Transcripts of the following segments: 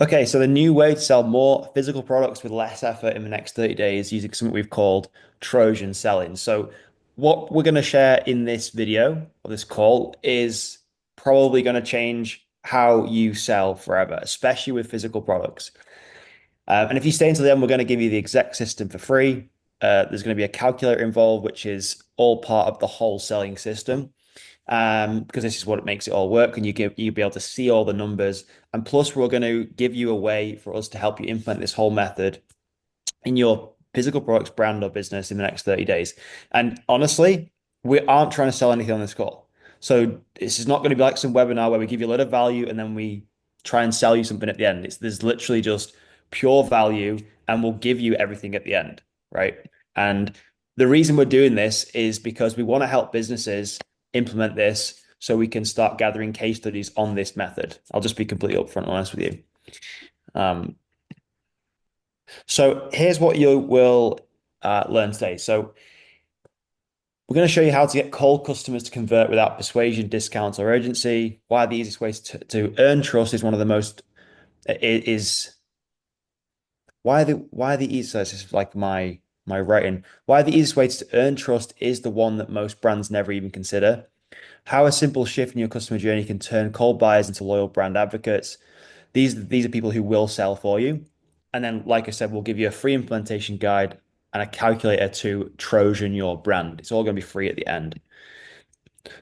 Okay, so the new way to sell more physical products with less effort in the next 30 days using something we've called Trojan selling. So what we're going to share in this video or this call is probably going to change how you sell forever, especially with physical products. And if you stay until the end, we're going to give you the exact system for free. There's going to be a calculator involved, which is all part of the whole selling system, because this is what makes it all work, and you'll be able to see all the numbers. And plus, we're going to give you a way for us to help you implement this whole method in your physical products brand or business in the next 30 days. And honestly, we aren't trying to sell anything on this call. So this is not going to be like some webinar where we give you a lot of value and then we try and sell you something at the end. There's literally just pure value and we'll give you everything at the end, right? And the reason we're doing this is because we want to help businesses implement this so we can start gathering case studies on this method. I'll just be completely upfront and honest with you. Um, so here's what you will learn today. So we're going to show you how to get cold customers to convert without persuasion, discounts, or urgency. Why the easiest ways to earn trust is one of the most is why the easiest, this is like my writing. Why the easiest way to earn trust is the one that most brands never even consider. How a simple shift in your customer journey can turn cold buyers into loyal brand advocates. These are people who will sell for you. And then, like I said, we'll give you a free implementation guide and a calculator to Trojan your brand. It's all going to be free at the end.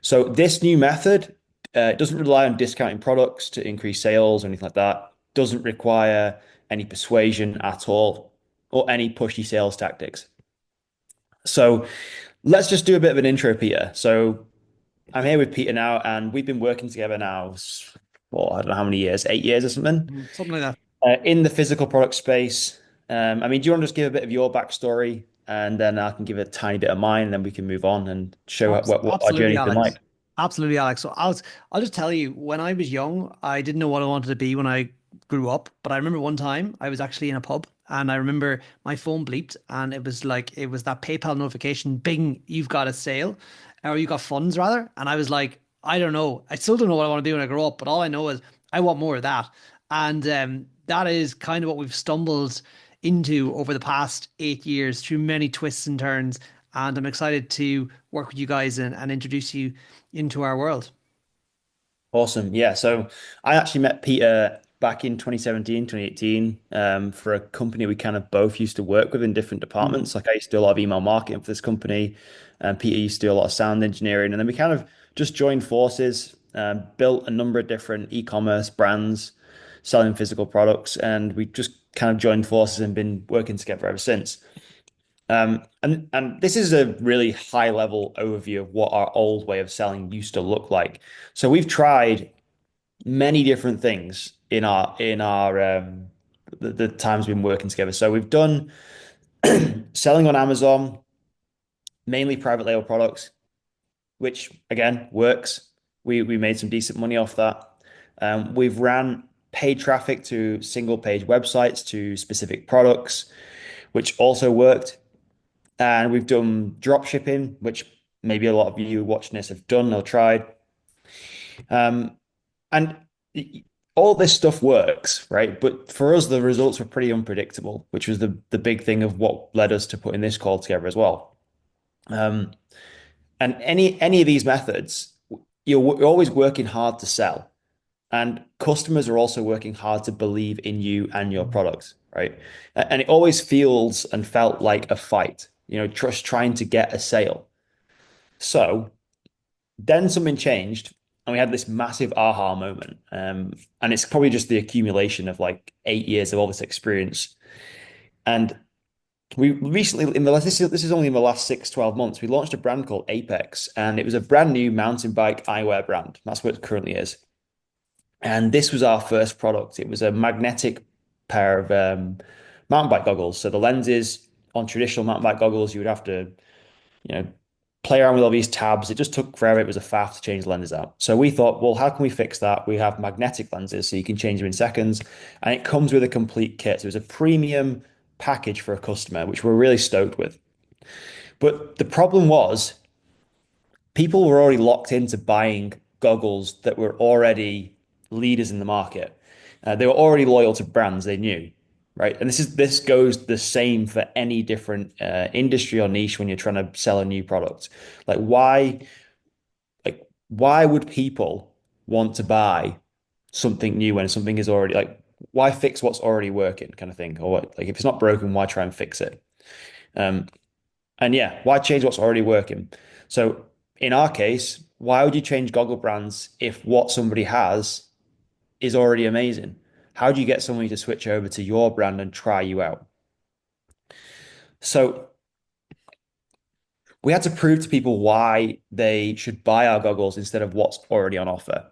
So this new method doesn't rely on discounting products to increase sales or anything like that. Doesn't require any persuasion at all or any pushy sales tactics. So let's just do a bit of an intro, Peter. So I'm here with Peter now, and we've been working together now for I don't know how many years, 8 years or something, Something like that. in the physical product space. I mean, do you want to just give a bit of your backstory, and then I can give a tiny bit of mine, and then we can move on and show what our Absolutely, journey's been Alex. like. Absolutely, Alex. I'll just tell you, when I was young, I didn't know what I wanted to be when I grew up. But I remember one time I was actually in a pub and I remember my phone bleeped and it was that PayPal notification, bing, you've got a sale, or you got funds rather. And I was like, I don't know. I still don't know what I want to do when I grow up, but all I know is I want more of that. And that is kind of what we've stumbled into over the past 8 years through many twists and turns. And I'm excited to work with you guys and introduce you into our world. Awesome. Yeah. So I actually met Peter back in 2017, 2018, for a company we kind of both used to work with in different Mm. departments. Like I used to do a lot of email marketing for this company, and Peter used to do a lot of sound engineering. And then we kind of just joined forces, built a number of different e-commerce brands selling physical products, and we just kind of joined forces and been working together ever since. And this is a really high level overview of what our old way of selling used to look like. So we've tried many different things in our the times we've been working together. So we've done selling on Amazon, mainly private label products, which again works. We made some decent money off that. We've ran paid traffic to single page websites to specific products, which also worked. And we've done drop shipping, which maybe a lot of you watching this have done or tried. Um, and all this stuff works, right? But for us, the results were pretty unpredictable, which was the big thing of what led us to putting this call together as well. Um, and any of these methods, you're always working hard to sell, and customers are also working hard to believe in you and your product, right? And it always feels and felt like a fight, just trying to get a sale. So then something changed, and we had this massive aha moment. And it's probably just the accumulation of like 8 years of all this experience. And we recently, in the last, this is only in the last 6, 12 months, we launched a brand called Apex, and it was a brand new mountain bike eyewear brand. That's what it currently is. And this was our first product. It was a magnetic pair of mountain bike goggles. So the lenses on traditional mountain bike goggles, you would have to, you know, play around with all these tabs. It just took forever. It was a faff to change the lenses out. So we thought, well, how can we fix that? We have magnetic lenses, so you can change them in seconds, and it comes with a complete kit. So it was a premium package for a customer, which we're really stoked with. But the problem was people were already locked into buying goggles that were already leaders in the market. They were already loyal to brands they knew, right? And this goes the same for any different industry or niche when you're trying to sell a new product. Like why would people want to buy something new when something is already like why fix what's already working kind of thing or what like if it's not broken why try and fix it um and yeah why change what's already working so in our case why would you change goggle brands if what somebody has is already amazing. How do you get somebody to switch over to your brand and try you out? So we had to prove to people why they should buy our goggles instead of what's already on offer.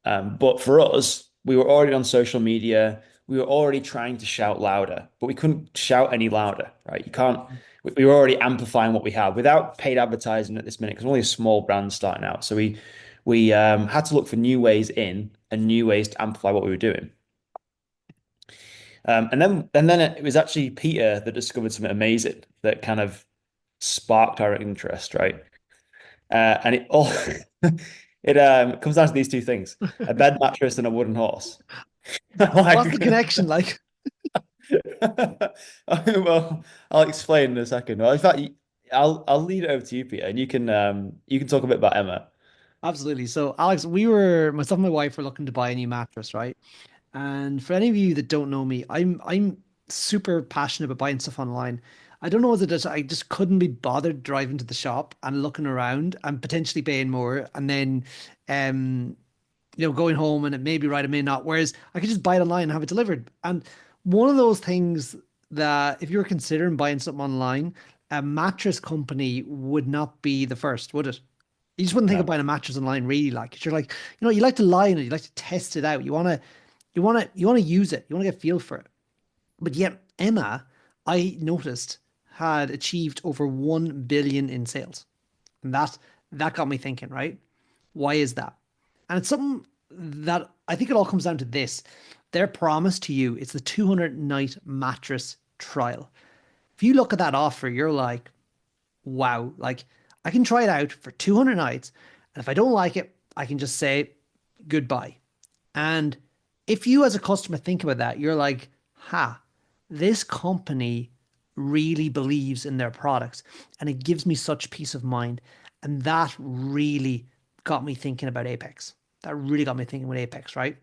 But for us, we were already on social media. We were already trying to shout louder, but we couldn't shout any louder, right? You can't. We were already amplifying what we had without paid advertising at this minute because we're only a small brand starting out. So we had to look for new ways in and new ways to amplify what we were doing. And then it was actually Peter that discovered something amazing that kind of sparked our interest, right? And it all it comes down to these two things: a bed mattress and a wooden horse. What's the Like, connection like? well, I'll explain in a second. Well, in fact, I'll leave it over to you, Peter, and you can talk a bit about Emma. Absolutely. So, Alex, we were myself and my wife were looking to buy a new mattress, right? And for any of you that don't know me, I'm super passionate about buying stuff online. I don't know what it is. I just couldn't be bothered driving to the shop and looking around and potentially paying more, and then, um, going home and it may be right, it may not. Whereas I could just buy it online and have it delivered. And one of those things that if you were considering buying something online, a mattress company would not be the first, would it? You just wouldn't think of No. buying a mattress online really like, 'cause you're like, you like to lie in it, you like to test it out. You want to use it. You want to get a feel for it. But yet Emma, I noticed, had achieved over 1 billion in sales. And that got me thinking, right? Why is that? And it's something that I think it all comes down to this. Their promise to you is the 200 night mattress trial. If you look at that offer, you're like, wow, like I can try it out for 200 nights. And if I don't like it, I can just say goodbye. And if you as a customer think about that, you're like, ha, this company really believes in their products and it gives me such peace of mind. And that really got me thinking about Apex. That really got me thinking with Apex, right?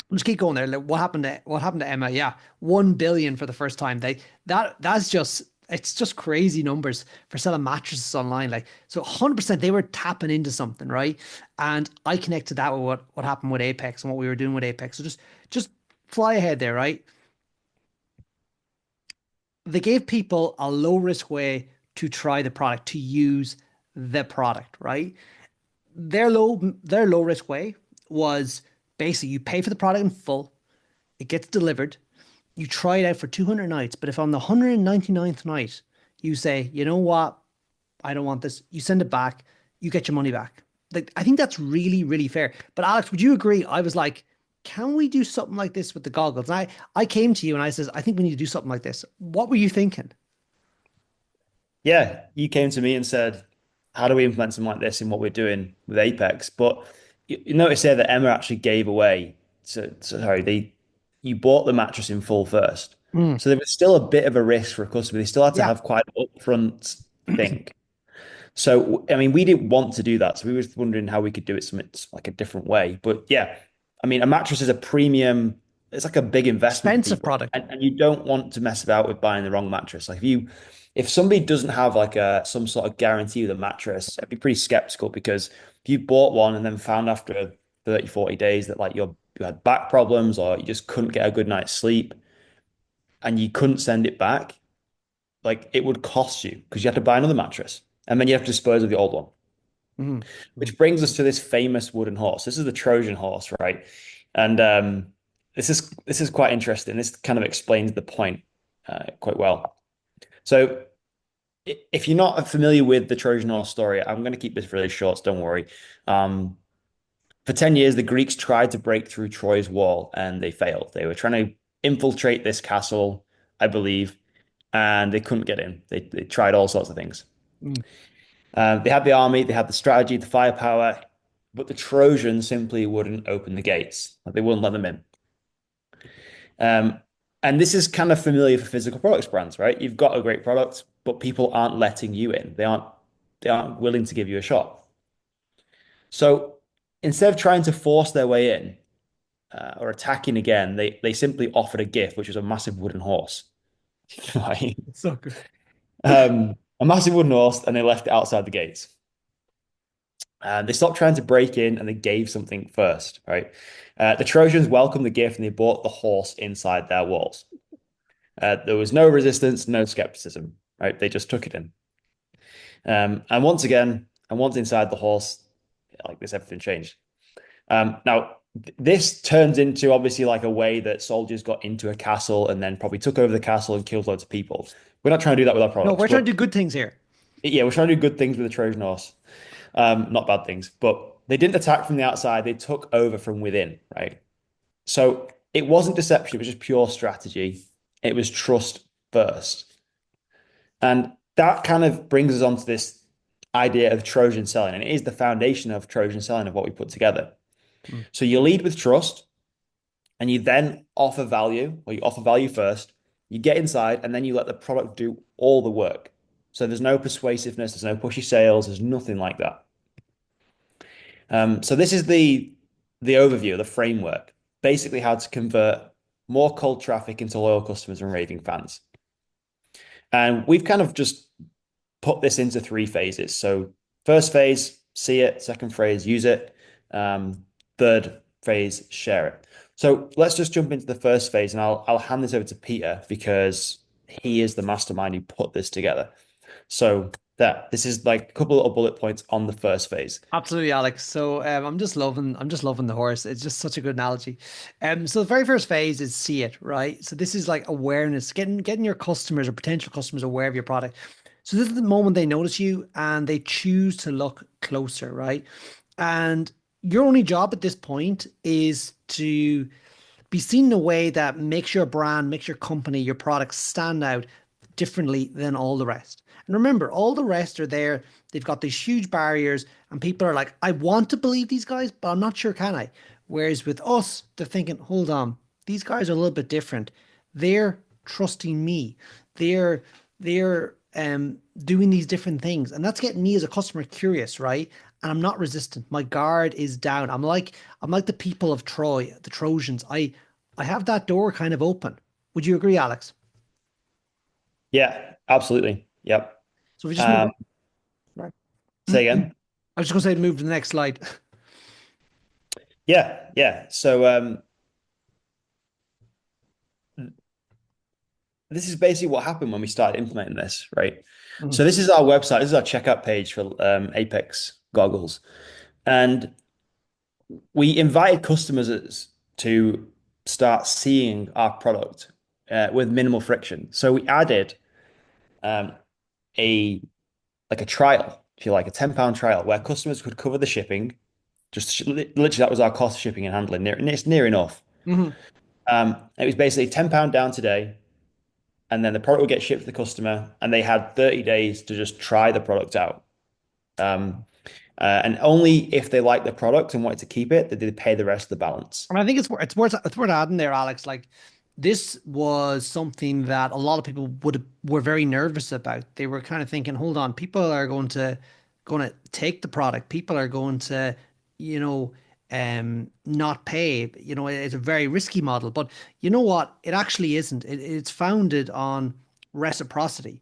Let's keep going there. Like, what happened to Emma? Yeah, 1 billion for the first time. That's just it's just crazy numbers for selling mattresses online. Like so, 100% they were tapping into something, right? And I connected that with what happened with Apex and what we were doing with Apex. So just fly ahead there, right? They gave people a low risk way to try the product, to use the product, right? Their low risk way was basically you pay for the product in full, it gets delivered, you try it out for 200 nights, but if on the 199th night you say, you know what, I don't want this, you send it back, you get your money back. Like I think that's really, really fair. But Alex, would you agree? I was like, can we do something like this with the goggles? And I came to you and I says, I think we need to do something like this. What were you thinking? Yeah, you came to me and said, "How do we implement something like this in what we're doing with Apex?" But you notice there that Emma actually gave away. Sorry, you bought the mattress in full first, Mm, so there was still a bit of a risk for a customer. They still had to yeah, have quite an upfront think. So I mean, we didn't want to do that, so we were wondering how we could do it some like a different way. But yeah, I mean, a mattress is a premium. It's like a big investment for expensive people, product. and you don't want to mess about with buying the wrong mattress. Like if somebody doesn't have like a some sort of guarantee with a mattress, I'd be pretty skeptical because if you bought one and then found after 30, 40 days that like you had back problems or you just couldn't get a good night's sleep and you couldn't send it back, like it would cost you because you had to buy another mattress and then you have to dispose of the old one. Mm, mm. Which brings us to this famous wooden horse. This is the Trojan horse, right? And this is quite interesting. This kind of explains the point quite well. So if you're not familiar with the Trojan horse story, I'm going to keep this really short, so don't worry. Um, for 10 years, the Greeks tried to break through Troy's wall and they failed. They were trying to infiltrate this castle, I believe, and they couldn't get in. They tried all sorts of things. Mm. They had the army, they had the strategy, the firepower, but the Trojans simply wouldn't open the gates. Like, they wouldn't let them in. Um, and this is kind of familiar for physical products brands, right? You've got a great product, but people aren't letting you in. They aren't willing to give you a shot. So instead of trying to force their way in or attacking again, they simply offered a gift, which was a massive wooden horse. Right? So good. A massive wooden horse, and they left it outside the gates. And they stopped trying to break in and they gave something first, right? The Trojans welcomed the gift and they brought the horse inside their walls. There was no resistance, no skepticism, right? They just took it in. And once again, and once inside the horse, like this, everything changed. Now, this turns into obviously like a way that soldiers got into a castle and then probably took over the castle and killed loads of people. We're not trying to do that with our No, products, we're trying but to do good things here. yeah, we're trying to do good things with the Trojan horse. Not bad things, but they didn't attack from the outside. They took over from within, right? So it wasn't deception. It was just pure strategy. It was trust first. And that kind of brings us on to this idea of Trojan selling. And it is the foundation of Trojan selling of what we put together. Mm. So you lead with trust and you then offer value, or you offer value first. You get inside and then you let the product do all the work. So there's no persuasiveness, there's no pushy sales, there's nothing like that. So this is the overview, the framework, basically how to convert more cold traffic into loyal customers and raving fans. And we've kind of just put this into three phases. So first phase, see it. Second phase, use it. Third phase, share it. So let's just jump into the first phase, and I'll hand this over to Peter because he is the mastermind who put this together. So that this is like a couple of bullet points on the first phase. Absolutely, Alex. So I'm just loving the horse. It's just such a good analogy. So the very first phase is see it, right? So this is like awareness, getting your customers or potential customers aware of your product. So this is the moment they notice you and they choose to look closer, right? And your only job at this point is to be seen in a way that makes your brand, makes your company, your products stand out differently than all the rest. And remember, all the rest are there. They've got these huge barriers, and people are like, I want to believe these guys, but I'm not sure, can I? Whereas with us, they're thinking, hold on, these guys are a little bit different. They're trusting me. They're doing these different things. And that's getting me as a customer curious, right? And I'm not resistant. My guard is down. I'm like the people of Troy, the Trojans. I have that door kind of open. Would you agree, Alex? Yeah, absolutely. Yep. So we just move Um, on. Right. say again. I was just gonna say move to the next slide. Yeah, yeah. So this is basically what happened when we started implementing this, right? Mhm. So this is our website. This is our checkout page for Apex goggles, and we invited customers to start seeing our product with minimal friction. So we added um, a like a trial, if you like, a £10 trial where customers could cover the shipping. Just literally, that was our cost of shipping and handling. And it's near enough. Mhm. It was basically £10 down today, and then the product would get shipped to the customer, and they had 30 days to just try the product out. Um, and only if they liked the product and wanted to keep it, did they pay the rest of the balance. And I think it's worth adding there, Alex. Like this was something that a lot of people were very nervous about. They were kind of thinking, hold on, people are going to take the product. People are going to, you know, not pay. You know, it's a very risky model. But you know what? It actually isn't. It's founded on reciprocity,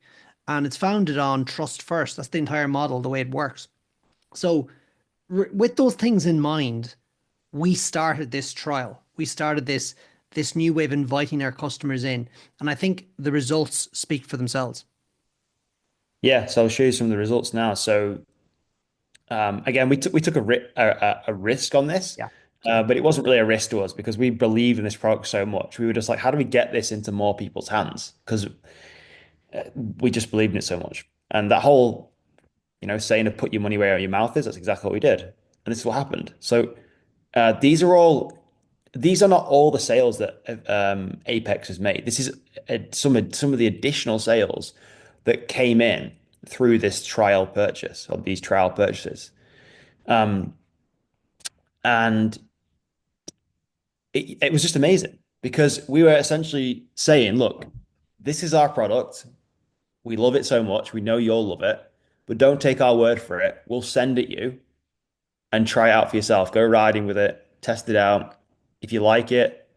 and it's founded on trust first. That's the entire model, the way it works. So, with those things in mind, we started this trial. We started this new way of inviting our customers in, and I think the results speak for themselves. Yeah, so I'll show you some of the results now. So again, we took a risk on this, Yeah. So but it wasn't really a risk to us because we believe in this product so much. We were just like, how do we get this into more people's hands? Because we just believed in it so much. And that whole, saying to put your money where your mouth is, that's exactly what we did. And this is what happened. So uh, these are all, these are not all the sales that Apex has made. This is some of the additional sales that came in through this trial purchase or these trial purchases. Um, and it was just amazing. because we were essentially saying, look, this is our product. We love it so much. We know you'll love it, but don't take our word for it. We'll send it you and try it out for yourself. Go riding with it, test it out. If you like it,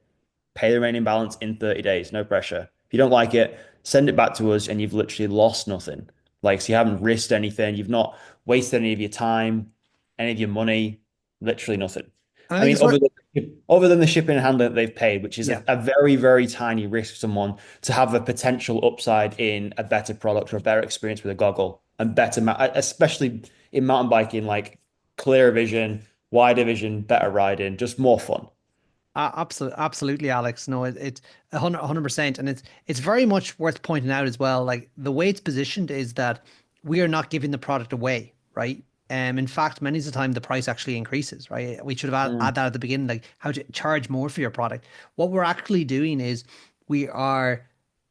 pay the remaining balance in 30 days, no pressure. If you don't like it, send it back to us and you've literally lost nothing. Like, so you haven't risked anything, you've not wasted any of your time, any of your money, literally nothing. And I I think mean, it's worth, other than the shipping and handling that they've paid, which is yeah. a very, very tiny risk for someone to have a potential upside in a better product or a better experience with a goggle and better, especially in mountain biking, like clearer vision, wider vision, better riding, just more fun. Absolutely, Alex. No, it's 100%, and it's very much worth pointing out as well. Like the way it's positioned is that we are not giving the product away, right? In fact, many of the time the price actually increases, right? We should have Mm. add that at the beginning, like how to charge more for your product. What we're actually doing is we are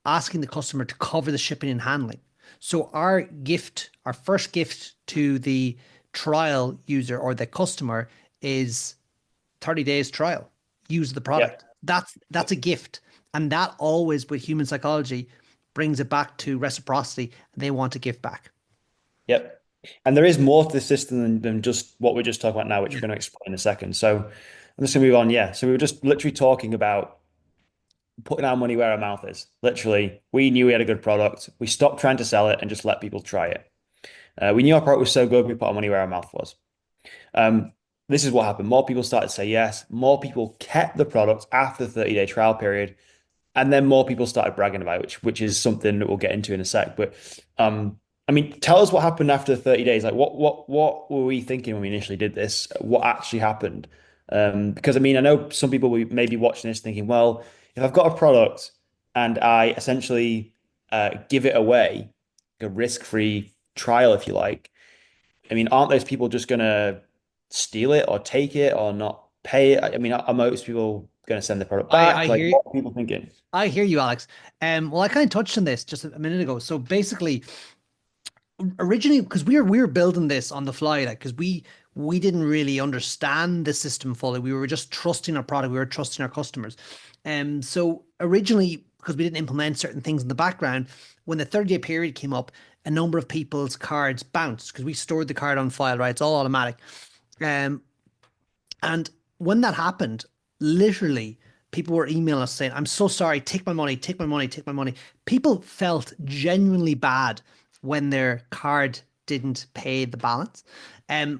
asking the customer to cover the shipping and handling. So our first gift to the trial user or the customer is 30 days trial. Use the Yeah. product. That's a gift. And that always with human psychology brings it back to reciprocity. They want to give back. Yep. And there is more to the system than just what we're just talking about now, which Yeah. we're going to explain in a second. So I'm just going to move on. Yeah. So we were just literally talking about putting our money where our mouth is. Literally, we knew we had a good product. We stopped trying to sell it and just let people try it. We knew our product was so good, we put our money where our mouth was. Um, this is what happened. More people started to say yes. More people kept the product after the 30-day trial period. And then more people started bragging about it, which is something that we'll get into in a sec. But I mean, tell us what happened after the 30 days. Like what were we thinking when we initially did this? What actually happened? Because I mean, I know some people will may be watching this thinking, well, if I've got a product and I essentially give it away, a risk-free trial, if you like, I mean, aren't those people just gonna steal it or take it or not pay it? I mean, are most people going to send the product I back? Like, hear what are people thinking? I hear you, Alex. Well, I kind of touched on this just a minute ago. So basically, originally, because we were building this on the fly, like because we didn't really understand the system fully. We were just trusting our product. We were trusting our customers. So originally, because we didn't implement certain things in the background, when the 30-day period came up, a number of people's cards bounced because we stored the card on file, right? It's all automatic. Um, and when that happened, literally, people were emailing us saying, I'm so sorry, take my money, take my money, take my money. People felt genuinely bad when their card didn't pay the balance.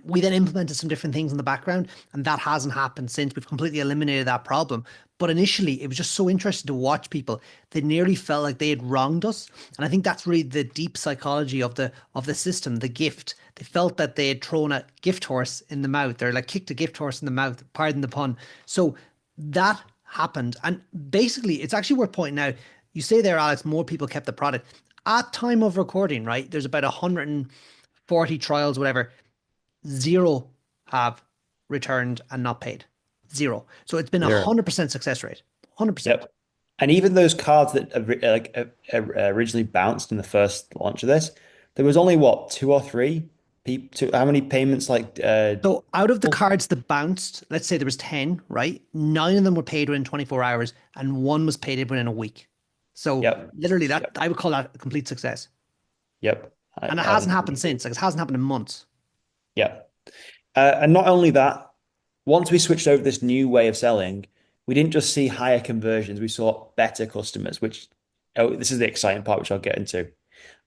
We then implemented some different things in the background, and that hasn't happened since. We've completely eliminated that problem. But initially, it was just so interesting to watch people. They nearly felt like they had wronged us, and I think that's really the deep psychology of the system, the gift. They felt that they had thrown a gift horse in the mouth, or like kicked a gift horse in the mouth. Pardon the pun. So that happened, and basically, it's actually worth pointing out. You say there, Alex, more people kept the product at time of recording, right? There's about 140 trials, whatever. Zero have returned and not paid. Zero. So it's been a Zero. 100% success rate. 100%. Yep. And even those cards that originally bounced in the first launch of this, there was only what, two or three people, how many payments So out of the cards that bounced, let's say there was 10, right? Nine of them were paid within 24 hours and one was paid within a week. So yep. literally that Yep. I would call that a complete success. Yep. And it I hasn't would happened agree. since. Like it hasn't happened in months. Yep. And not only that, once we switched over to this new way of selling, we didn't just see higher conversions, we saw better customers, which oh, this is the exciting part, which I'll get into.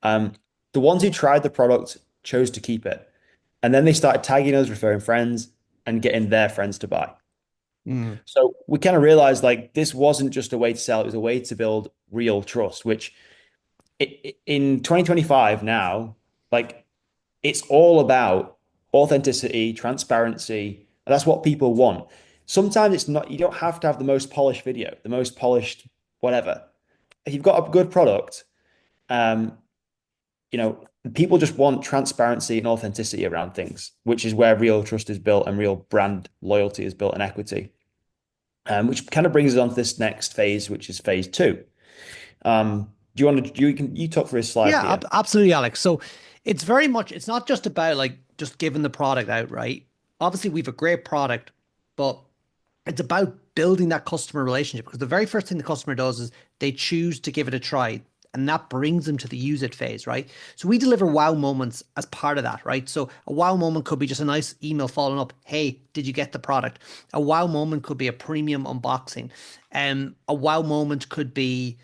Um, the ones who tried the product chose to keep it. And then they started tagging us, referring friends, and getting their friends to buy. Mm. So we kind of realized like this wasn't just a way to sell, it was a way to build real trust, which in 2025 now, like it's all about authenticity, transparency, and that's what people want. Sometimes it's not, you don't have to have the most polished video, the most polished whatever. If you've got a good product, um, you know, people just want transparency and authenticity around things, which is where real trust is built and real brand loyalty is built and equity. Which kind of brings us on to this next phase, which is phase two. Do you want to you talk for his slides Yeah, here? absolutely, Alex. So it's very much, it's not just about like just giving the product out, right? Obviously, we've a great product, but it's about building that customer relationship, because the very first thing the customer does is they choose to give it a try. And that brings them to the use it phase, right? So we deliver wow moments as part of that, right? So a wow moment could be just a nice email following up. Hey, did you get the product? A wow moment could be a premium unboxing. A wow moment could be,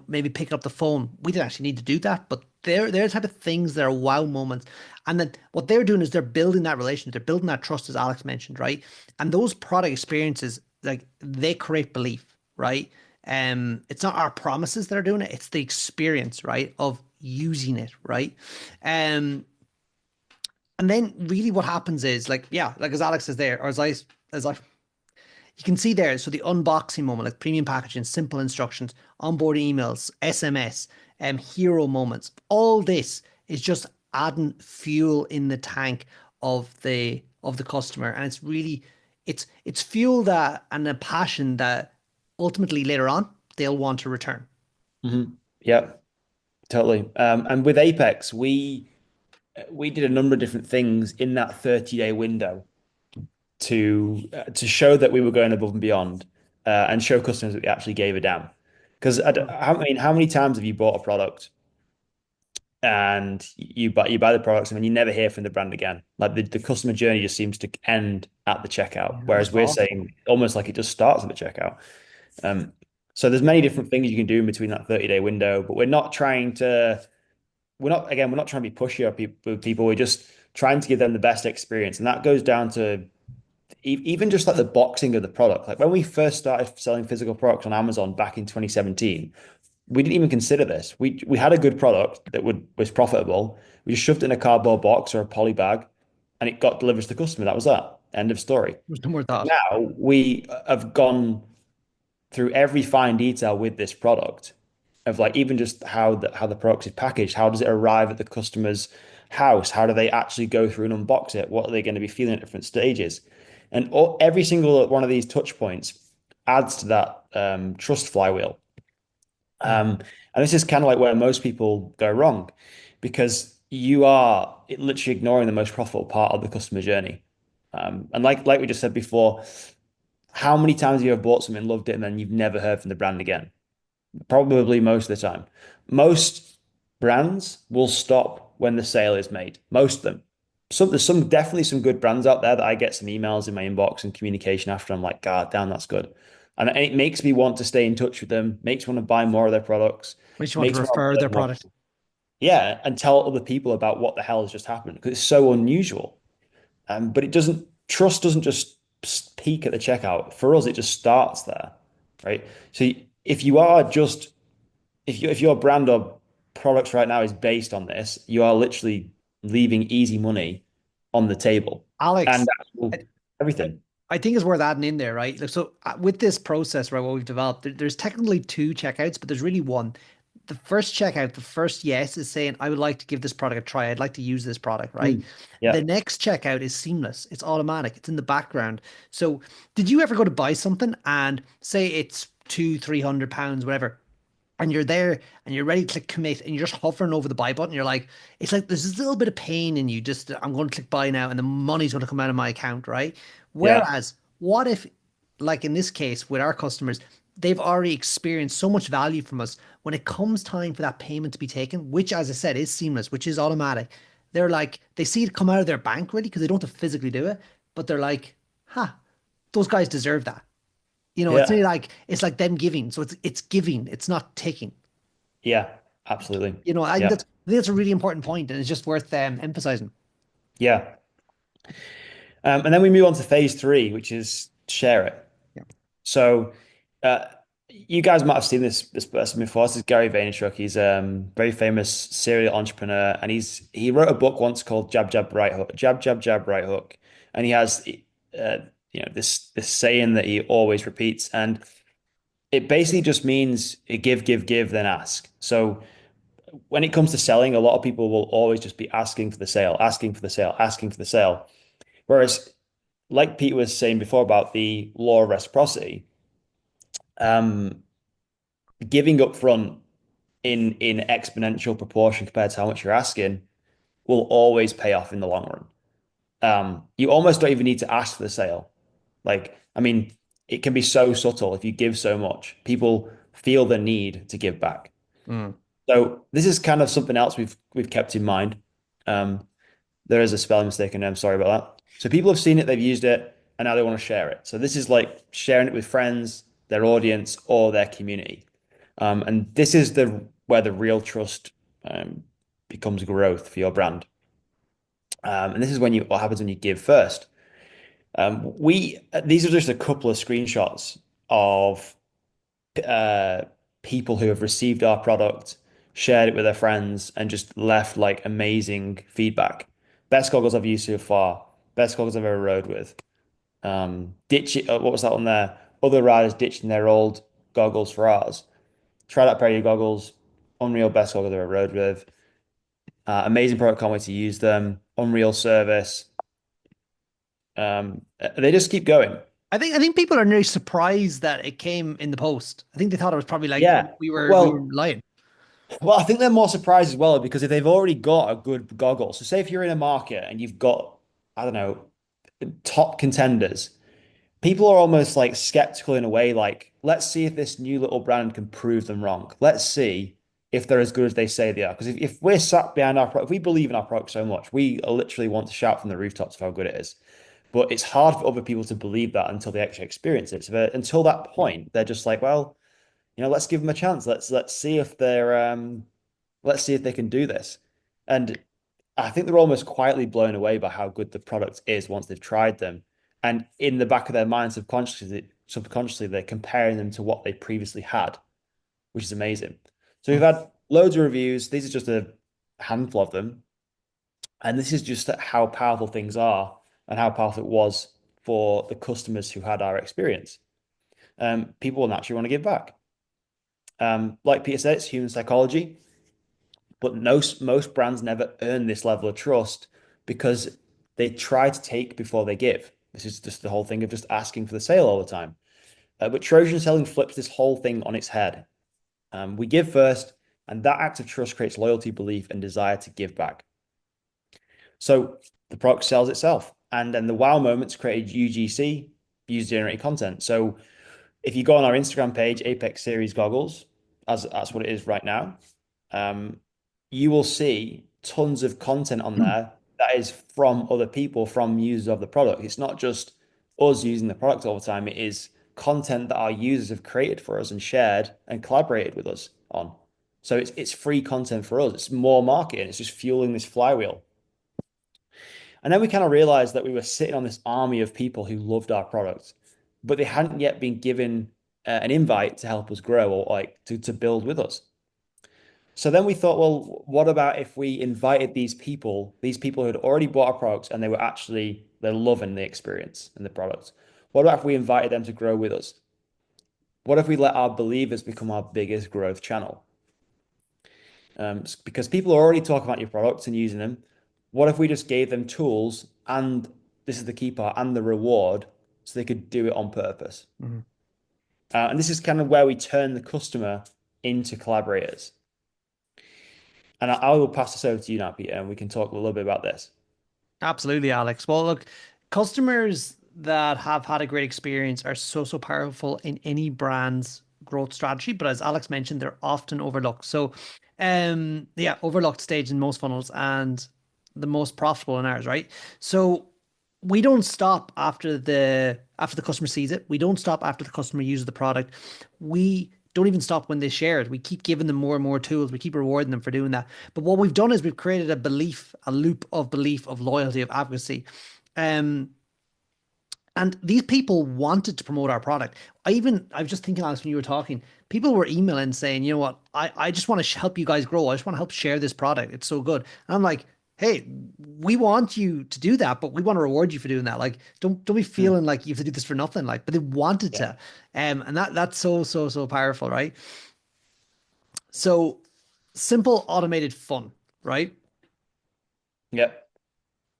maybe picking up the phone. We didn't actually need to do that, but they're the type of things that are wow moments. And then what they're doing is they're building that relationship, they're building that trust, as Alex mentioned, right? And those product experiences, like they create belief, right? It's not our promises that are doing it, it's the experience, right, of using it, right? Um, and then really what happens is like, yeah, like as Alex is there, or as I you can see there, so the unboxing moment, like premium packaging, simple instructions, onboard emails, SMS, hero moments, all this is just adding fuel in the tank of the customer. And it's really it's fuel that and a passion that ultimately later on they'll want to return. Mhm. Yeah, totally. And with Apex, we did a number of different things in that 30-day window to show that we were going above and beyond, and show customers that we actually gave a damn. Because I mean, how many times have you bought a product and you buy the products and then you never hear from the brand again? Like the customer journey just seems to end at the checkout, Yeah, whereas most we're often. saying almost like it just starts at the checkout. Um, so there's many different things you can do in between that 30-day window, but we're not trying to be pushy with people. We're just trying to give them the best experience, and that goes down to even just like the boxing of the product. Like when we first started selling physical products on Amazon back in 2017, we didn't even consider this. We had a good product that was profitable. We just shoved it in a cardboard box or a poly bag, and it got delivered to the customer. That was that. End of story. There's no more thought. Now we have gone through every fine detail with this product of like even just how the product is packaged, how does it arrive at the customer's house, how do they actually go through and unbox it, what are they going to be feeling at different stages, and every single one of these touch points adds to that trust flywheel. Mm. And this is kind of like where most people go wrong because you are literally ignoring the most profitable part of the customer journey. And like we just said before, how many times have you ever bought something, loved it, and then you've never heard from the brand again? Probably most of the time. Most brands will stop when the sale is made. Most of them. There's definitely some good brands out there that I get some emails in my inbox and communication after. I'm like, God damn, that's good. And it makes me want to stay in touch with them, makes me want to buy more of their products, Makes you want to makes me want refer to their learn more. product. Yeah, and tell other people about what the hell has just happened because it's so unusual. But trust doesn't just peak at the checkout. For us, it just starts there, right? So if you are just if your brand or products right now is based on this, you are literally leaving easy money on the table and Alex, actual I, I everything. I think it's worth adding in there, right? Like, so with this process, right, what we've developed, there's technically two checkouts, but there's really one. The first checkout, the first yes is saying, I would like to give this product a try. I'd like to use this product, right? Mm. The Yeah. next checkout is seamless. It's automatic. It's in the background. So did you ever go to buy something and say it's two, £300, whatever, and you're there and you're ready to click commit and you're just hovering over the buy button. You're like, it's like there's this little bit of pain in you. Just I'm going to click buy now and the money's going to come out of my account, right? Yeah. Whereas, what if, like in this case with our customers, they've already experienced so much value from us when it comes time for that payment to be taken, which, as I said, is seamless, which is automatic. They're like, they see it come out of their bank really because they don't have to physically do it, but they're like, huh, those guys deserve that. It's Yeah. really like it's like them giving. So it's giving. It's not taking. Yeah. Absolutely. I think Yeah. that's a really important point, and it's just worth emphasizing. Yeah. And then we move on to phase three, which is share it. Yeah. So, you guys might have seen this person before. This is Gary Vaynerchuk. He's a very famous serial entrepreneur, and he wrote a book once called Jab Jab Right Hook, Jab Jab Jab Right Hook, and he has this saying that he always repeats, and it basically just means give, give, give, then ask. So when it comes to selling, a lot of people will always just be asking for the sale, asking for the sale, asking for the sale. Whereas, like Peter was saying before about the law of reciprocity, um, giving up front in exponential proportion compared to how much you're asking will always pay off in the long run. You almost don't even need to ask for the sale. Like, I mean, it can be so subtle if you give so much. People feel the need to give back. Mm. So this is kind of something else we've kept in mind. Um, there is a spelling mistake in there. I'm sorry about that. So people have seen it, they've used it, and now they want to share it. So this is like sharing it with friends, their audience, or their community. And this is the where the real trust becomes growth for your brand. And this is when you what happens when you give first. We these are just a couple of screenshots of uh, people who have received our product, shared it with their friends, and just left like amazing feedback. Best goggles I've used so far. Best goggles I've ever rode with. What was that on there? Other riders ditching their old goggles for ours. Try that pair of goggles. Unreal best goggles I've ever rode with. Amazing product, can't wait to use them. Unreal service. They just keep going. I think people are nearly surprised that it came in the post. I think they thought it was probably like Yeah. we were lying. Well, I think they're more surprised as well because if they've already got a good goggle, so say if you're in a market and you've got, I don't know, top contenders, people are almost like skeptical in a way, like, let's see if this new little brand can prove them wrong. Let's see if they're as good as they say they are. Because if we're sat behind our product, if we believe in our product so much, we literally want to shout from the rooftops of how good it is. But it's hard for other people to believe that until they actually experience it. So until that point, they're just like, well, let's give them a chance. Let's see if let's see if they can do this. And I think they're almost quietly blown away by how good the product is once they've tried them. And in the back of their mind, subconsciously, they're comparing them to what they previously had, which is amazing. So we've had loads of reviews. These are just a handful of them. And this is just how powerful things are and how powerful it was for the customers who had our experience. People will naturally want to give back. Like Peter said, it's human psychology. But most brands never earn this level of trust because they try to take before they give. This is just the whole thing of just asking for the sale all the time. But Trojan selling flips this whole thing on its head. We give first, and that act of trust creates loyalty, belief, and desire to give back. So the product sells itself. And then the wow moments created UGC, user generated content. So if you go on our Instagram page, Apex Series Goggles, as that's what it is right now, um, you will see tons of content on there that is from other people, from users of the product. It's not just us using the product all the time. It is content that our users have created for us and shared and collaborated with us on. So it's free content for us. It's more marketing. It's just fueling this flywheel. And then we kind of realized that we were sitting on this army of people who loved our product, but they hadn't yet been given an invite to help us grow or like to build with us. So then we thought, well, what about if we invited these people who had already bought our products and they're loving the experience and the product. What about if we invited them to grow with us? What if we let our believers become our biggest growth channel? Because people are already talking about your products and using them. What if we just gave them tools and this is the key part and the reward so they could do it on purpose? Mhm. And this is kind of where we turn the customer into collaborators. And I will pass this over to you now, Peter, and we can talk a little bit about this. Absolutely, Alex. Well, look, customers that have had a great experience are so powerful in any brand's growth strategy. But as Alex mentioned, they're often overlooked. So, yeah, overlooked stage in most funnels and the most profitable in ours, right? So we don't stop after the customer sees it. We don't stop after the customer uses the product. We don't even stop when they share it. We keep giving them more and more tools. We keep rewarding them for doing that. But what we've done is we've created a loop of belief, of loyalty, of advocacy. Um, and these people wanted to promote our product. I was just thinking, Alex, when you were talking, people were emailing saying, you know what, I just want to help you guys grow. I just want to help share this product. It's so good. And I'm like, hey, we want you to do that, but we want to reward you for doing that. Like, don't be Mm. feeling like you have to do this for nothing. Like, but they wanted Yeah. to. And that's so powerful, right? So simple, automated fun, right? Yep.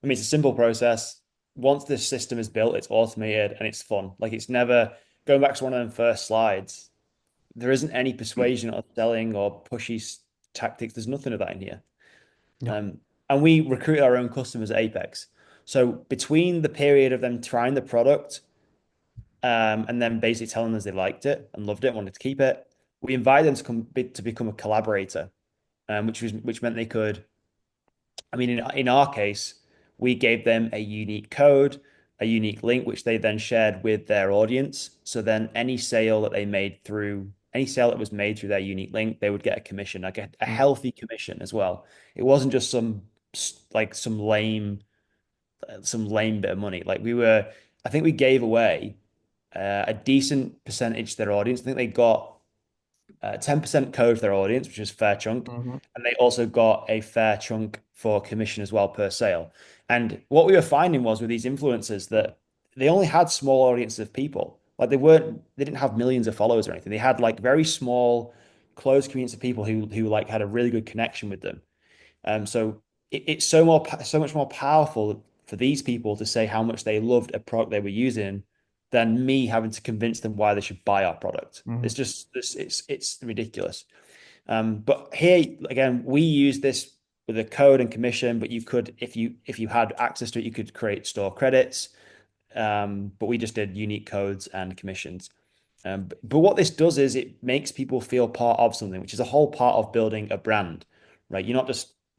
I mean, it's a simple process. Once this system is built, it's automated and it's fun. Like it's never going back to one of them first slides. There isn't any persuasion or selling or pushy tactics. There's nothing of that in here. No. Um, and we recruit our own customers at Apex. So between the period of them trying the product and then basically telling us they liked it and loved it and wanted to keep it. We invited them to to become a collaborator, which meant they could. I mean, in our case, we gave them a unique code, a unique link, which they then shared with their audience. So then any sale that was made through their unique link, they would get a commission, like a Mm. healthy commission as well. It wasn't just like some lame bit of money. I think we gave away a decent percentage to their audience. I think they got 10% code for their audience, which is a fair chunk. Mhm. And they also got a fair chunk for commission as well per sale. And what we were finding was with these influencers that they only had small audiences of people. Like they didn't have millions of followers or anything. They had like very small, closed communities of people who like had a really good connection with them. So it's so much more powerful for these people to say how much they loved a product they were using than me having to convince them why they should buy our product. Mhm. It's ridiculous. But here again, we use this with a code and commission, but you could, if you had access to it, you could create store credits. But we just did unique codes and commissions. But what this does is it makes people feel part of something, which is a whole part of building a brand, right?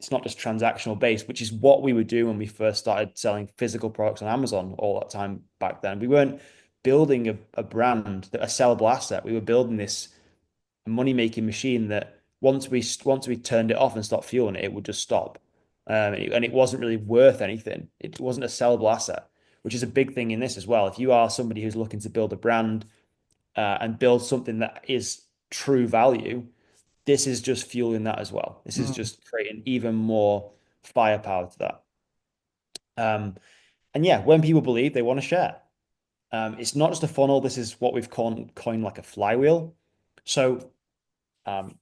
It's not just transactional based, which is what we would do when we first started selling physical products on Amazon all that time back then. We weren't building a brand, a sellable asset. We were building this money making machine that once we turned it off and stopped fueling it, it would just stop. And it wasn't really worth anything. It wasn't a sellable asset, which is a big thing in this as well. If you are somebody who's looking to build a brand and build something that is true value, this is just fueling that as well. This is Mhm. just creating even more firepower to that. And yeah, when people believe, they want to share. It's not just a funnel. This is what we've coined like a flywheel. So um,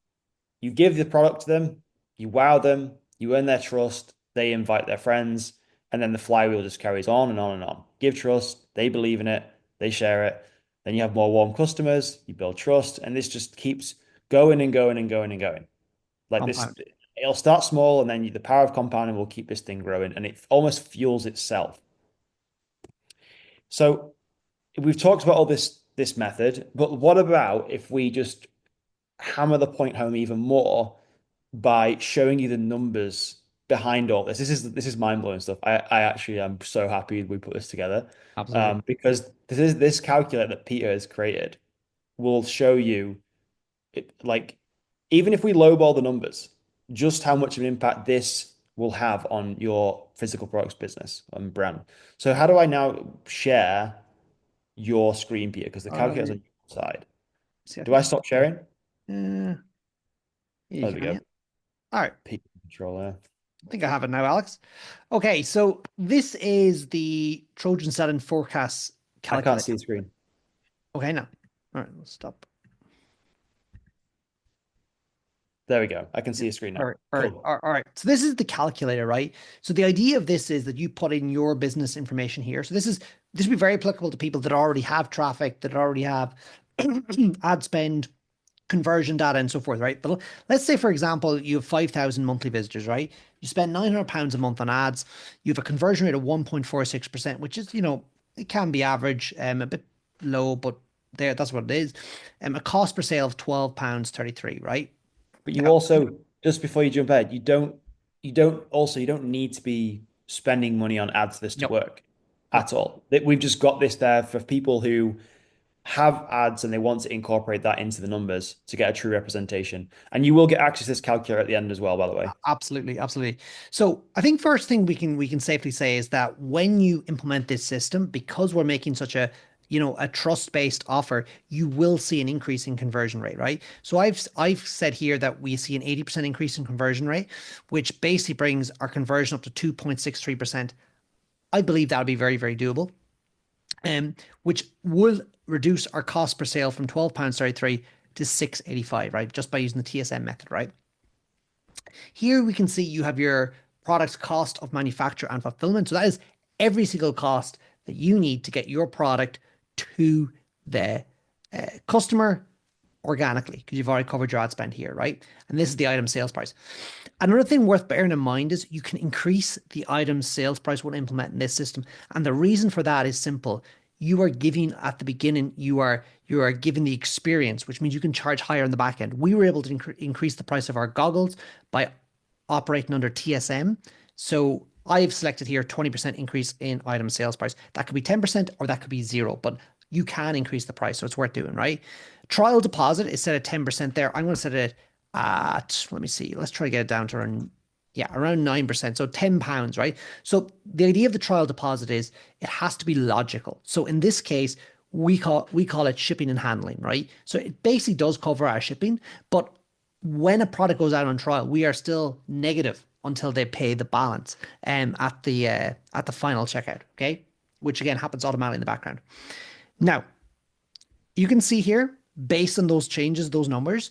you give the product to them, you wow them, you earn their trust, they invite their friends, and then the flywheel just carries on and on and on. Give trust, they believe in it, they share it. Then you have more warm customers, you build trust, and this just keeps going and going and going and going. Like this, Compound. it'll start small, and then the power of compounding will keep this thing growing, and it almost fuels itself. So we've talked about all this method, but what about if we just hammer the point home even more by showing you the numbers behind all this? This is mind-blowing stuff. I actually am so happy we put this together. Absolutely. Because this calculator that Peter has created will show you like even if we lowball the numbers, just how much of an impact this will have on your physical products business and brand. So how do I now share your screen, Peter? Because the calculator's Uh, on your side. see, I Do I think stop sharing? yeah, Oh, you there we can, go. yeah. All right. Peter controller. I think I have it now, Alex. Okay, so this is the Trojan Selling Forecast I can't calculator. see the screen. Okay, now. All right, let's stop. There we go. I can Yeah. see a screen All now. right, all right, Cool. all right. So this is the calculator, right? So the idea of this is that you put in your business information here. So this would be very applicable to people that already have traffic, that already have ad spend, conversion data, and so forth, right? But let's say, for example, you have 5,000 monthly visitors, right? You spend £900 a month on ads. You have a conversion rate of 1.46%, which is, it can be average, a bit low, but that's what it is. A cost per sale of £12.33, right? But you Now, also, just before you jump ahead, you don't need to be spending money on ads for this to no, work no. at all. We've just got this there for people who have ads and they want to incorporate that into the numbers to get a true representation. And you will get access to this calculator at the end as well, by the way. Absolutely, absolutely. So I think first thing we can safely say is that when you implement this system, because we're making such a trust-based offer, you will see an increase in conversion rate, right? So I've said here that we see an 80% increase in conversion rate, which basically brings our conversion up to 2.63%. I believe that would be very, very doable. Which will reduce our cost per sale from £12.33 to 6.85, right? Just by using the TSM method, right? Here we can see you have your product cost of manufacture and fulfillment. So that is every single cost that you need to get your product to the customer organically, because you've already covered your ad spend here, right? And this is the item sales price. Another thing worth bearing in mind is you can increase the item sales price when implementing this system. And the reason for that is simple. you are giving at the beginning, you are giving the experience, which means you can charge higher in the back end. We were able to increase the price of our goggles by operating under TSM. So I've selected here 20% increase in item sales price. That could be 10% or that could be zero, but you can increase the price, so it's worth doing, right? Trial deposit is set at 10% there. I'm going to set it at, let me see, let's try to get it down to around, yeah, around 9%. So £10, right? So the idea of the trial deposit is it has to be logical. So in this case, we call it shipping and handling, right? So it basically does cover our shipping, but when a product goes out on trial, we are still negative until they pay the balance at the final checkout, okay? Which again happens automatically in the background. Now, you can see here, based on those changes, those numbers,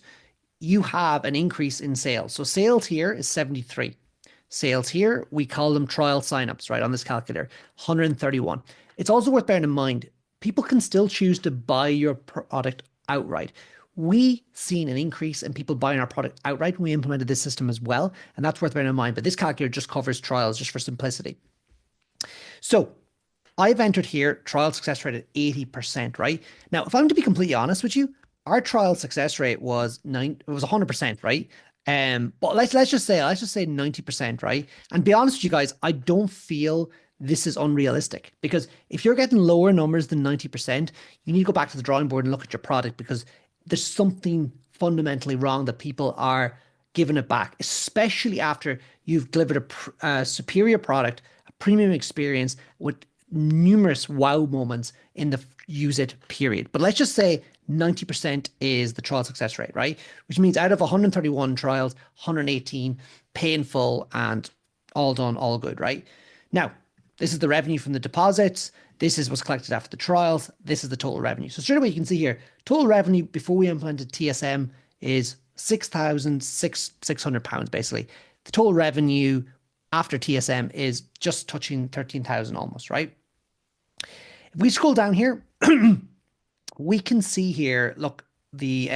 you have an increase in sales. So sales here is 73. Sales here, we call them trial signups, right, on this calculator, 131. It's also worth bearing in mind, people can still choose to buy your product outright. We seen an increase in people buying our product outright when we implemented this system as well, and that's worth bearing in mind. But this calculator just covers trials just for simplicity. So I've entered here trial success rate at 80%, right? Now, if I'm to be completely honest with you, our trial success rate was 100%, right? But let's just say 90%, right? And be honest with you guys, I don't feel this is unrealistic because if you're getting lower numbers than 90%, you need to go back to the drawing board and look at your product because there's something fundamentally wrong that people are giving it back, especially after you've delivered a superior product, a premium experience with numerous wow moments in the use it period. But let's just say 90% is the trial success rate, right? Which means out of 131 trials, 118 painful and all done, all good, right? Now, this is the revenue from the deposits. This is what's collected after the trials. This is the total revenue. So straight away, you can see here, total revenue before we implemented TSM is £6,600, basically. The total revenue after TSM is just touching 13,000 almost, right? If we scroll down here, we can see here, look, the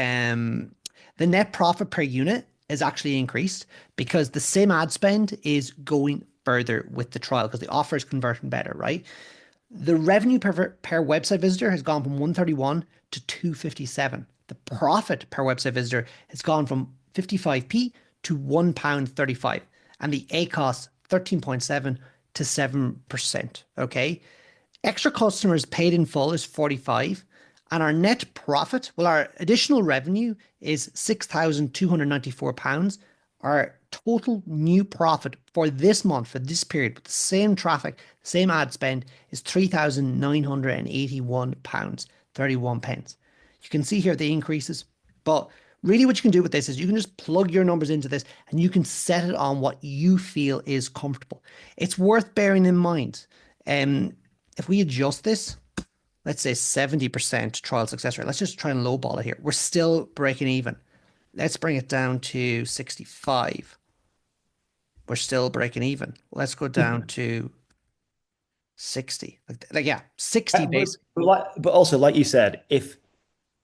net profit per unit is actually increased because the same ad spend is going further with the trial because the offer is converting better, right? The revenue per website visitor has gone from 131 to 257. The profit per website visitor has gone from 55p to £1.35. And the ACOS 13.7 to 7%. Okay. Extra customers paid in full is 45. And our net profit, well, our additional revenue is £6,294. Our total new profit for this month, for this period, with the same traffic, same ad spend, is £3,981, 31 pence. You can see here the increases, but really what you can do with this is you can just plug your numbers into this and you can set it on what you feel is comfortable. It's worth bearing in mind. If we adjust this, let's say 70% trial success rate, let's just try and lowball it here. We're still breaking even. Let's bring it down to 65. We're still breaking even. Let's go down to 60. Yeah, 60 basically. But also, like you said, if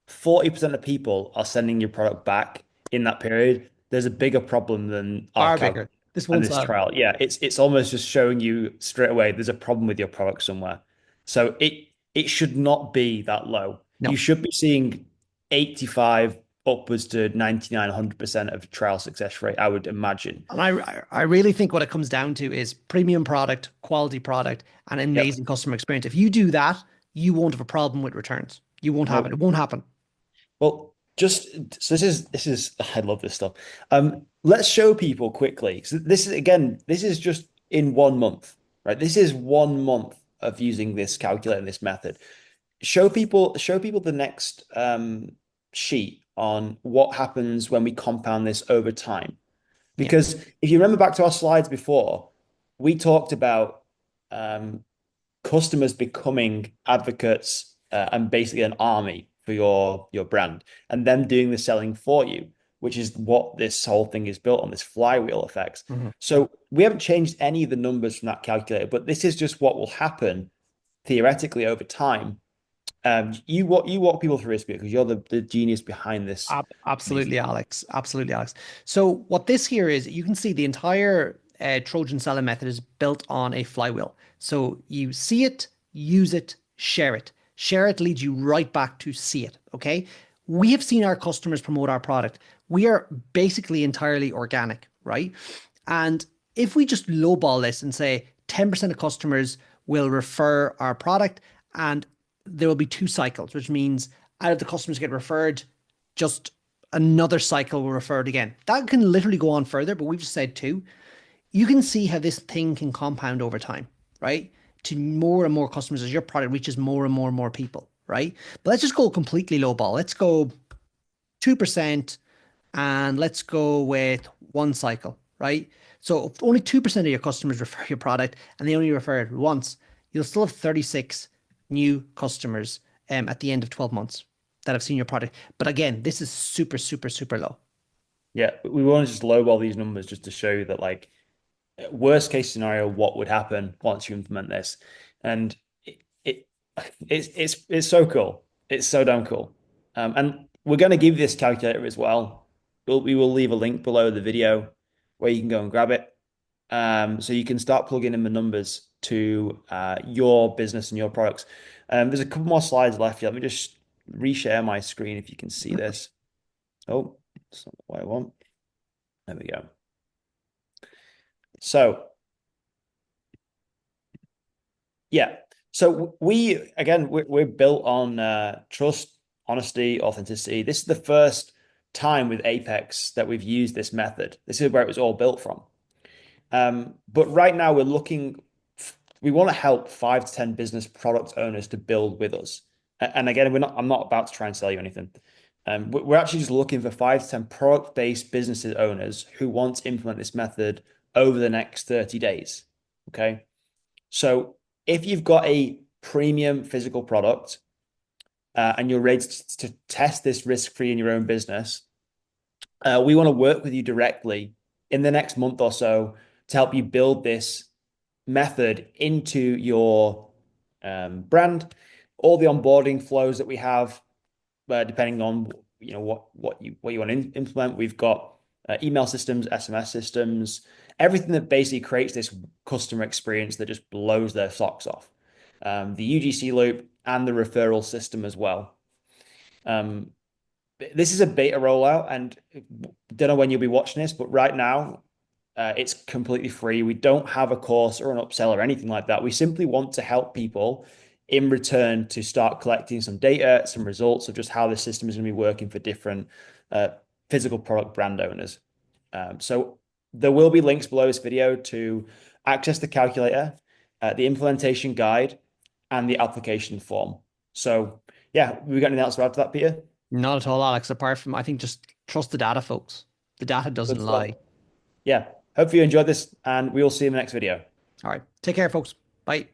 40% of people are sending your product back in that period, there's a bigger problem than Far bigger. This one's trial. Yeah, it's almost just showing you straight away there's a problem with your product somewhere. So it should not be that low. No. You should be seeing 85 upwards to 99, 100% of trial success rate, I would imagine. And I really think what it comes down to is premium product, quality product, and amazing customer experience. If you do that, you won't have a problem with returns. You won't have it. It won't happen. Well, so this is I love this stuff. Let's show people quickly. So this is just in 1 month, right? This is 1 month of using this calculator and this method. Show people the next sheet on what happens when we compound this over time. Because if you remember back to our slides before, we talked about customers becoming advocates and basically an army for your brand and them doing the selling for you, which is what this whole thing is built on, this flywheel effects. Mm-hmm. So we haven't changed any of the numbers from that calculator, but this is just what will happen theoretically over time. You walk people through this because you're the genius behind this. Absolutely, Alex. Absolutely, Alex. So what this here is, you can see the entire Trojan selling method is built on a flywheel. So you see it, use it, share it. Share it leads you right back to see it. Okay. We have seen our customers promote our product. We are basically entirely organic, right? And if we just lowball this and say 10% of customers will refer our product, and there will be two cycles, which means out of the customers get referred, just another cycle will refer it again. That can literally go on further, but we've just said two. You can see how this thing can compound over time, right? To more and more customers as your product reaches more and more and more people, right? But let's just go completely low ball. Let's go 2% and let's go with one cycle, right? So if only 2% of your customers refer your product and they only refer it once, you'll still have 36 new customers at the end of 12 months that have seen your product. But again, this is super, super, super low. Yeah, we want to just lowball these numbers just to show you that like worst case scenario, what would happen once you implement this, and it it's so cool. It's so damn cool. And we're going to give this calculator as well. We will leave a link below the video where you can go and grab it. So you can start plugging in the numbers to your business and your products. There's a couple more slides left here. Let me just reshare my screen if you can see this. Oh, that's not what I want. There we go. So yeah. So we're built on trust, honesty, authenticity. This is the first time with Apex that we've used this method. This is where it was all built from. But right now we want to help 5 to 10 business product owners to build with us. And again, I'm not about to try and sell you anything. We're actually just looking for 5 to 10 product-based businesses owners who want to implement this method over the next 30 days. Okay. So if you've got a premium physical product and you're ready to test this risk-free in your own business, we want to work with you directly in the next month or so to help you build this method into your brand, all the onboarding flows that we have, depending on what you want to implement. We've got email systems, SMS systems, everything that basically creates this customer experience that just blows their socks off. The UGC loop and the referral system as well. This is a beta rollout, and don't know when you'll be watching this, but right now it's completely free. We don't have a course or an upsell or anything like that. We simply want to help people in return to start collecting some data, some results of just how the system is going to be working for different physical product brand owners. So there will be links below this video to access the calculator, the implementation guide, and the application form. So yeah, we got anything else to add to that, Peter? Not at all, Alex. Apart from, I think just trust the data, folks. The data Good doesn't stuff. lie. Yeah. Hopefully you enjoyed this, and we will see you in the next video. All right. Take care, folks. Bye.